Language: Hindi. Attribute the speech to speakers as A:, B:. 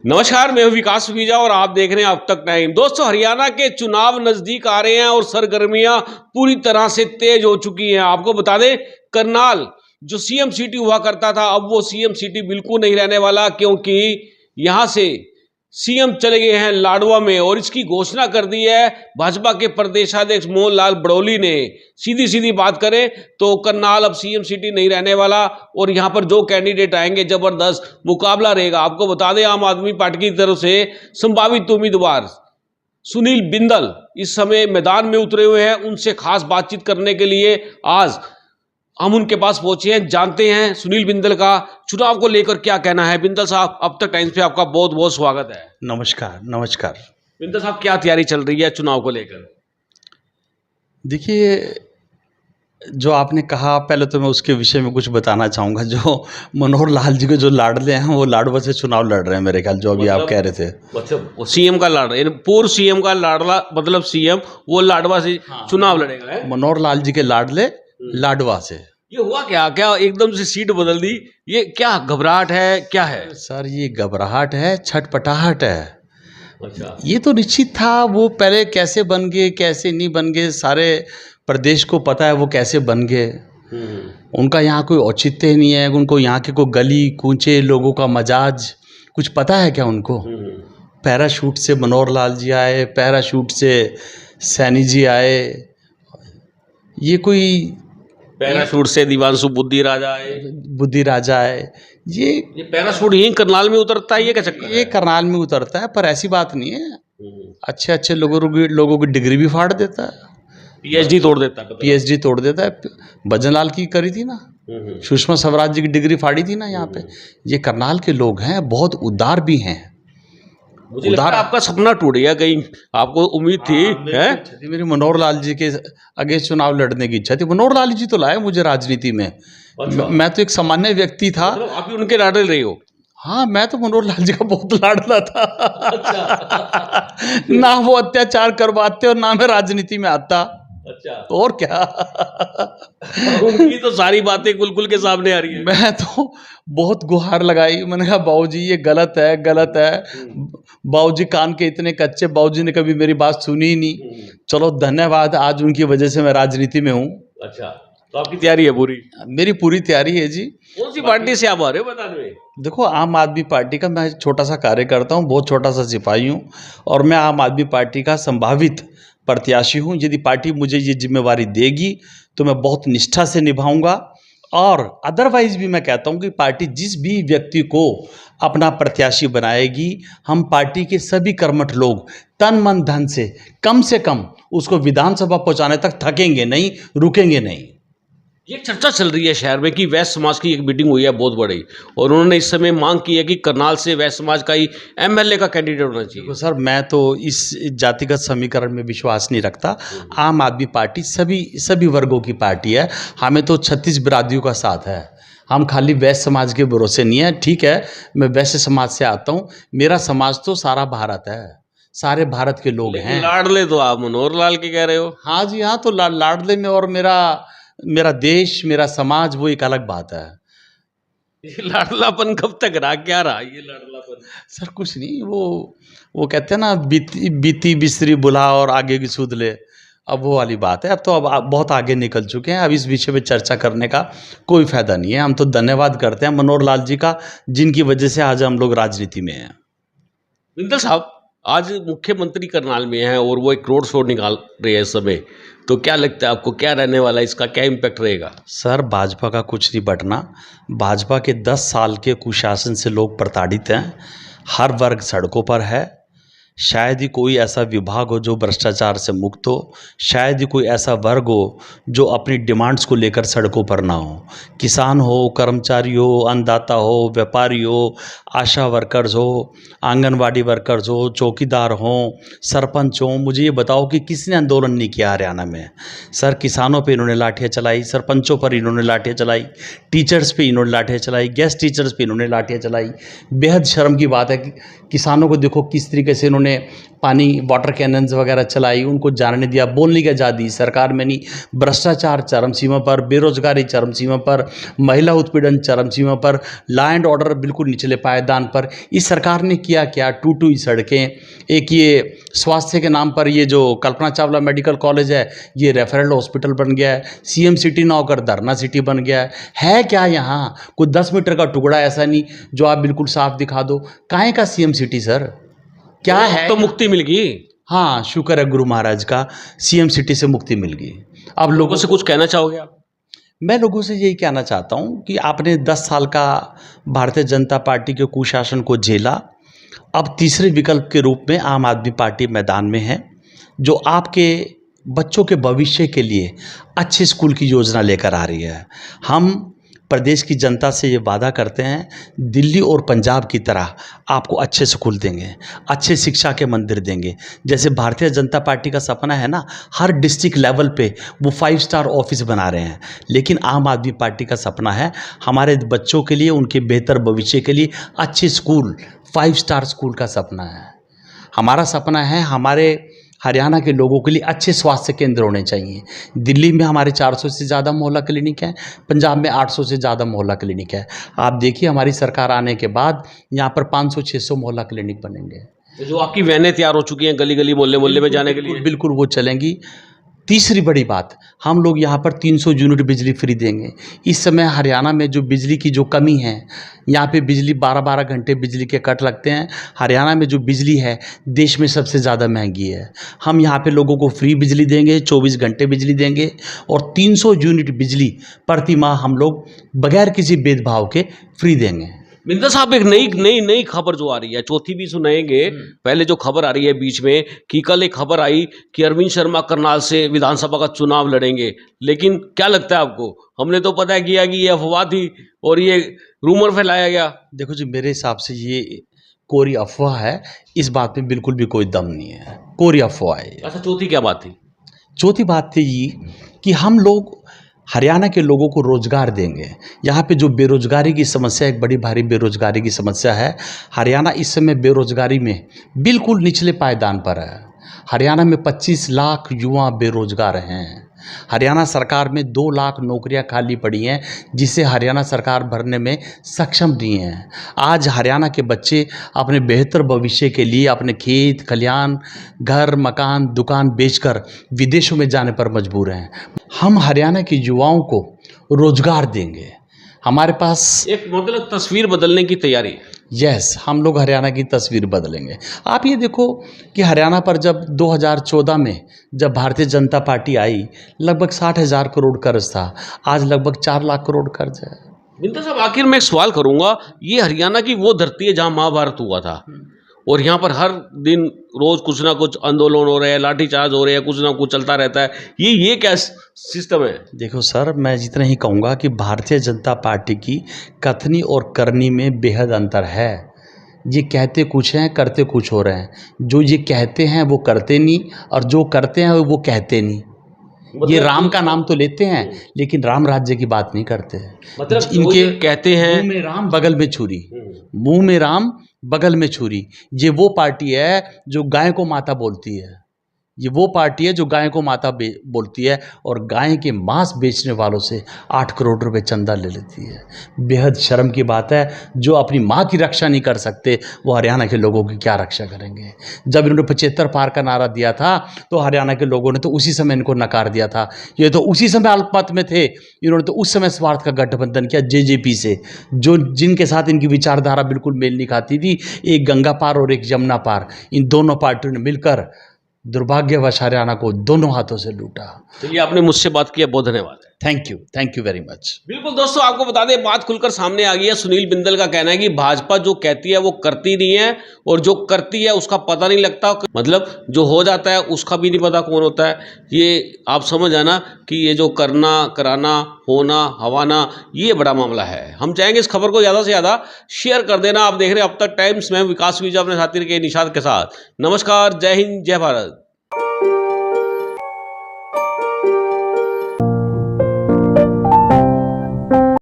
A: नमस्कार, मैं हूं विकास वीजा और आप देख रहे हैं अब तक टाइम। दोस्तों, हरियाणा के चुनाव नजदीक आ रहे हैं और सरगर्मियां पूरी तरह से तेज हो चुकी हैं। आपको बता दें, करनाल जो सीएम सिटी हुआ करता था, अब वो सीएम सिटी बिल्कुल नहीं रहने वाला, क्योंकि यहां से सीएम चले गए हैं लाडवा में और इसकी घोषणा कर दी है भाजपा के प्रदेशाध्यक्ष मोहन लाल ब्रौली ने। सीधी सीधी बात करें तो करनाल अब सीएम सिटी नहीं रहने वाला और यहां पर जो कैंडिडेट आएंगे जबरदस्त मुकाबला रहेगा। आपको बता दें, आम आदमी पार्टी की तरफ से संभावित उम्मीदवार सुनील बिंदल इस समय मैदान में उतरे हुए हैं। उनसे खास बातचीत करने के लिए आज हम उनके पास पहुंचे हैं। जानते हैं सुनील बिंदल का चुनाव को लेकर क्या कहना है। बिंदल साहब, अब तक टाइम्स पे आपका बहुत बहुत स्वागत है।
B: नमस्कार। नमस्कार
A: बिंदल साहब, क्या तैयारी चल रही है चुनाव को लेकर?
B: देखिए, जो आपने कहा, पहले तो मैं उसके विषय में कुछ बताना चाहूँगा। जो मनोहर लाल जी के जो लाडले हैं वो लाडवा से चुनाव लड़ रहे हैं मेरे ख्याल, जो अभी आप कह रहे थे।
A: मतलब सीएम का लाडला, पूर्व सीएम का लाडला, मतलब सीएम वो लाडवा से चुनाव लड़ेगा है?
B: मनोहर लाल जी के लाडले लाडवा से।
A: ये हुआ क्या क्या एकदम से सीट बदल दी? ये क्या घबराहट है, क्या है?
B: सर, ये घबराहट है, छटपटाहट है।
A: अच्छा,
B: ये तो निश्चित था। वो पहले कैसे बन गए, कैसे नहीं बन गए, सारे प्रदेश को पता है वो कैसे बन गए। उनका यहाँ कोई औचित्य नहीं है। उनको यहाँ के कोई गली कूचे लोगों का मजाज कुछ पता है क्या उनको? पैराशूट से मनोहर लाल जी आए, पैराशूट से सैनी जी आए। ये कोई
A: पैराशूट से दिवानसु बुद्धि राजा आए।
B: बुद्धि राजा है। ये
A: पैराशूट यही करनाल में उतरता है, ये क्या चक्कर है?
B: ये करनाल में उतरता है, पर ऐसी बात नहीं है। अच्छे अच्छे लोगों की डिग्री भी फाड़ देता है,
A: पीएचडी तोड़ देता है।
B: पीएचडी तोड़ देता है। भजनलाल की करी थी ना, सुषमा स्वराज जी की डिग्री फाड़ी थी ना यहाँ पे। ये करनाल के लोग हैं, बहुत उदार भी हैं।
A: मुझे लगता है आपका सपना टूट गया कहीं। आपको उम्मीद थी है?
B: मेरी मनोहर लाल जी के अगेंस्ट चुनाव लड़ने की इच्छा थी। मनोहर लाल जी तो लाए मुझे राजनीति में। मैं तो एक सामान्य व्यक्ति था।
A: आप भी उनके लाडले रहे हो?
B: हाँ, मैं तो मनोहर लाल जी का बहुत लाडला था। ना वो अत्याचार करवाते और ना मैं राजनीति में आता।
A: अच्छा,
B: और क्या।
A: उनकी तो सारी बातें कुल के सामने आ रही है।
B: मैं तो बहुत गुहार लगाई। मैंने कहा, बाबूजी ये गलत है, गलत है। बाबूजी कान के इतने कच्चे, बाबूजी ने कभी मेरी बात सुनी ही नहीं। चलो धन्यवाद, आज उनकी वजह से मैं राजनीति में हूँ।
A: अच्छा, तो आपकी तैयारी है पूरी?
B: मेरी पूरी तैयारी है जी।
A: कौन सी पार्टी से आप आ रहे हो बता दो?
B: देखो, आम आदमी पार्टी का मैं छोटा सा कार्यकर्ता हूँ, बहुत छोटा सा सिपाही हूँ और मैं आम आदमी पार्टी का संभावित प्रत्याशी हूँ। यदि पार्टी मुझे ये जिम्मेवारी देगी तो मैं बहुत निष्ठा से निभाऊंगा। और अदरवाइज भी मैं कहता हूँ कि पार्टी जिस भी व्यक्ति को अपना प्रत्याशी बनाएगी, हम पार्टी के सभी कर्मठ लोग तन मन धन से कम उसको विधानसभा पहुँचाने तक थकेंगे नहीं, रुकेंगे नहीं।
A: ये चर्चा चल रही है शहर में कि वैश्य समाज की एक मीटिंग हुई है बहुत बड़ी और उन्होंने इस समय मांग की है कि करनाल से वैश्य समाज का ही एमएलए का कैंडिडेट होना चाहिए।
B: देखो सर, मैं तो इस जातिगत समीकरण में विश्वास नहीं रखता। आम आदमी पार्टी सभी वर्गों की पार्टी है। हमें तो 36 बिरादरियों का साथ है। हम खाली वैश्य समाज के भरोसे नहीं है। ठीक है, मैं वैश्य समाज से आता हूँ। मेरा समाज तो सारा भारत है, सारे भारत के लोग हैं।
A: लाडले तो आप मनोहर लाल के कह रहे हो?
B: हाँ जी हाँ, तो लाडले में और मेरा देश, मेरा समाज, वो एक अलग बात है।
A: ये लाडलापन कब तक रहा, क्या रहा ये लाडलापन?
B: सर कुछ नहीं, वो कहते हैं ना, बीती बिसरी बुला और आगे की सुध ले। अब वो वाली बात है। अब तो अब बहुत आगे निकल चुके हैं। अब इस विषय पे चर्चा करने का कोई फायदा नहीं है। हम तो धन्यवाद करते हैं मनोहर लाल जी का, जिनकी वजह से आज हम लोग राजनीति में हैं।
A: बिंदल साहब, आज मुख्यमंत्री करनाल में है और वो एक रोड शो निकाल रहे हैं इस समय, तो क्या लगता है आपको, क्या रहने वाला है, इसका क्या इम्पैक्ट रहेगा?
B: सर, भाजपा का कुछ नहीं बटना। भाजपा के 10 साल के कुशासन से लोग प्रताड़ित हैं। हर वर्ग सड़कों पर है। शायद ही कोई ऐसा विभाग हो जो भ्रष्टाचार से मुक्त हो। शायद ही कोई ऐसा वर्ग हो जो अपनी डिमांड्स को लेकर सड़कों पर ना हो। किसान हो, कर्मचारी हो, अन्नदाता हो, व्यापारी हो, आशा वर्कर्स हो, आंगनवाड़ी वर्कर्स हो, चौकीदार हों, सरपंच हों। मुझे ये बताओ कि किसने आंदोलन नहीं किया हरियाणा में? सर, किसानों पे इन्होंने लाठियाँ चलाई, सरपंचों पर इन्होंने लाठियाँ चलाई, टीचर्स पे इन्होंने लाठियाँ चलाई, गेस्ट टीचर्स पे इन्होंने लाठियाँ चलाई। बेहद शर्म की बात है कि किसानों को देखो किस तरीके से इन्होंने पानी वाटर कैनन्स वगैरह चलाई, उनको जानने दिया, बोलने की आज़ादी सरकार में नहीं, भ्रष्टाचार चरम सीमा पर, बेरोजगारी चरम सीमा पर, महिला उत्पीड़न चरम सीमा पर, लॉ एंड ऑर्डर बिल्कुल निचले पायदान पर। इस सरकार ने किया क्या? टूटी सड़कें, एक ये स्वास्थ्य के नाम पर ये जो कल्पना चावला मेडिकल कॉलेज है ये रेफरल हॉस्पिटल बन गया है, सीएम सिटी ना होकर धरना सिटी बन गया है क्या यहाँ? कोई 10 मीटर का टुकड़ा ऐसा नहीं जो आप बिल्कुल साफ दिखा दो। काहे का सीएम सिटी सर, क्या है?
A: तो मुक्ति मिल गई।
B: हाँ, शुक्र है गुरु महाराज का, सीएम सिटी से मुक्ति मिल गई। अब
A: लोगों से कुछ कहना चाहोगे आप?
B: मैं लोगों से यही कहना चाहता हूँ कि आपने 10 साल का भारतीय जनता पार्टी के कुशासन को झेला, अब तीसरे विकल्प के रूप में आम आदमी पार्टी मैदान में है, जो आपके बच्चों के भविष्य के लिए अच्छे स्कूल की योजना लेकर आ रही है। हम प्रदेश की जनता से ये वादा करते हैं, दिल्ली और पंजाब की तरह आपको अच्छे स्कूल देंगे, अच्छे शिक्षा के मंदिर देंगे। जैसे भारतीय जनता पार्टी का सपना है ना, हर डिस्ट्रिक्ट लेवल पे वो 5 स्टार ऑफिस बना रहे हैं, लेकिन आम आदमी पार्टी का सपना है हमारे बच्चों के लिए, उनके बेहतर भविष्य के लिए अच्छे स्कूल, 5 स्टार स्कूल का सपना है। हमारा सपना है हमारे हरियाणा के लोगों के लिए अच्छे स्वास्थ्य केंद्र होने चाहिए। दिल्ली में हमारे 400 से ज़्यादा मोहल्ला क्लिनिक है, पंजाब में 800 से ज़्यादा मोहल्ला क्लिनिक है। आप देखिए हमारी सरकार आने के बाद यहाँ पर 500-600 मोहल्ला क्लिनिक बनेंगे।
A: जो आपकी वैनें तैयार हो चुकी हैं गली गली मोहल्ले मोहल्ले में जाने के लिए,
B: बिल्कुल वो चलेंगी। तीसरी बड़ी बात, हम लोग यहाँ पर 300 यूनिट बिजली फ्री देंगे। इस समय हरियाणा में जो बिजली की जो कमी है, यहाँ पे बिजली 12-12 घंटे बिजली के कट लगते हैं। हरियाणा में जो बिजली है देश में सबसे ज़्यादा महंगी है। हम यहाँ पे लोगों को फ्री बिजली देंगे, 24 घंटे बिजली देंगे और 300 यूनिट बिजली प्रति माह हम लोग बगैर किसी भेदभाव के फ्री देंगे।
A: बिंदल साहब, एक नई खबर जो आ रही है, चौथी भी सुनाएंगे। पहले जो खबर आ रही है बीच में कि कल एक खबर आई कि अरविंद शर्मा करनाल से विधानसभा का चुनाव लड़ेंगे, लेकिन क्या लगता है आपको? हमने तो पता किया कि ये अफवाह थी और ये रूमर फैलाया गया।
B: देखो जी, मेरे हिसाब से ये कोरी अफवाह है, इस बात में बिल्कुल भी कोई दम नहीं है, कोरी अफवाह है।
A: अच्छा, चौथी क्या बात थी?
B: चौथी बात थी ये कि हम लोग हरियाणा के लोगों को रोजगार देंगे। यहाँ पे जो बेरोजगारी की समस्या, एक बड़ी भारी बेरोजगारी की समस्या है, हरियाणा इस समय बेरोजगारी में बिल्कुल निचले पायदान पर है। हरियाणा में 25 लाख युवा बेरोजगार हैं। हरियाणा सरकार में 2 लाख नौकरियां खाली पड़ी हैं, जिसे हरियाणा सरकार भरने में सक्षम नहीं है। आज हरियाणा के बच्चे अपने बेहतर भविष्य के लिए अपने खेत खलिहान, घर मकान, दुकान बेचकर विदेशों में जाने पर मजबूर हैं। हम हरियाणा के युवाओं को रोजगार देंगे। हमारे पास
A: एक मतलब तस्वीर बदलने की तैयारी।
B: यस, हम लोग हरियाणा की तस्वीर बदलेंगे। आप ये देखो कि हरियाणा पर जब 2014 में जब भारतीय जनता पार्टी आई, लगभग 60,000 करोड़ कर्ज था, आज लगभग 4 लाख करोड़ कर्ज है।
A: बिंदल साहब, आखिर में एक सवाल करूंगा, ये हरियाणा की वो धरती है जहां महाभारत हुआ था और यहाँ पर हर दिन रोज कुछ ना कुछ आंदोलन हो रहे हैं, लाठीचार्ज हो रहे हैं, कुछ ना कुछ चलता रहता है। ये क्या सिस्टम है?
B: देखो सर, मैं जितना ही कहूँगा कि भारतीय जनता पार्टी की कथनी और करनी में बेहद अंतर है। ये कहते कुछ हैं, करते कुछ हो रहे हैं। जो ये कहते हैं वो करते नहीं, और जो करते हैं वो कहते नहीं। ये राम का नाम तो लेते हैं लेकिन राम राज्य की बात नहीं करते।
A: मतलब इनके कहते हैं
B: मुंह में राम बगल में छुरी, मुंह में राम बगल में छुरी। ये वो पार्टी है जो गाय को माता बोलती है, ये वो पार्टी है जो गाय को माता बोलती है और गाय के मांस बेचने वालों से 8 करोड़ रुपए चंदा ले लेती है। बेहद शर्म की बात है। जो अपनी माँ की रक्षा नहीं कर सकते वो हरियाणा के लोगों की क्या रक्षा करेंगे? जब इन्होंने 75 पार का नारा दिया था तो हरियाणा के लोगों ने तो उसी समय इनको नकार दिया था। ये तो उसी समय अल्पमत में थे, इन्होंने तो उस समय स्वार्थ का गठबंधन किया जेजेपी से, जो जिनके साथ इनकी विचारधारा बिल्कुल मेल नहीं खाती थी। एक गंगा पार और एक यमुना पार, इन दोनों पार्टियों ने मिलकर दुर्भाग्यवश हरियाणा को दोनों हाथों से लूटा।
A: चलिए, आपने मुझसे बात किया, बहुत धन्यवाद है।
B: Thank you very much.
A: बिल्कुल दोस्तों, आपको बता दें, बात खुलकर सामने आ गई है। सुनील बिंदल का कहना है कि भाजपा जो कहती है वो करती नहीं है और जो करती है उसका पता नहीं लगता, मतलब जो हो जाता है उसका भी नहीं पता कौन होता है। ये आप समझ आना कि ये जो करना कराना होना हवाना, ये बड़ा मामला है। हम चाहेंगे इस खबर को ज़्यादा से ज़्यादा शेयर कर देना। आप देख रहे हैं अब तक टाइम्स में विकास वीजा अपने साथी के निशाद के साथ। नमस्कार, जय हिंद, जय भारत।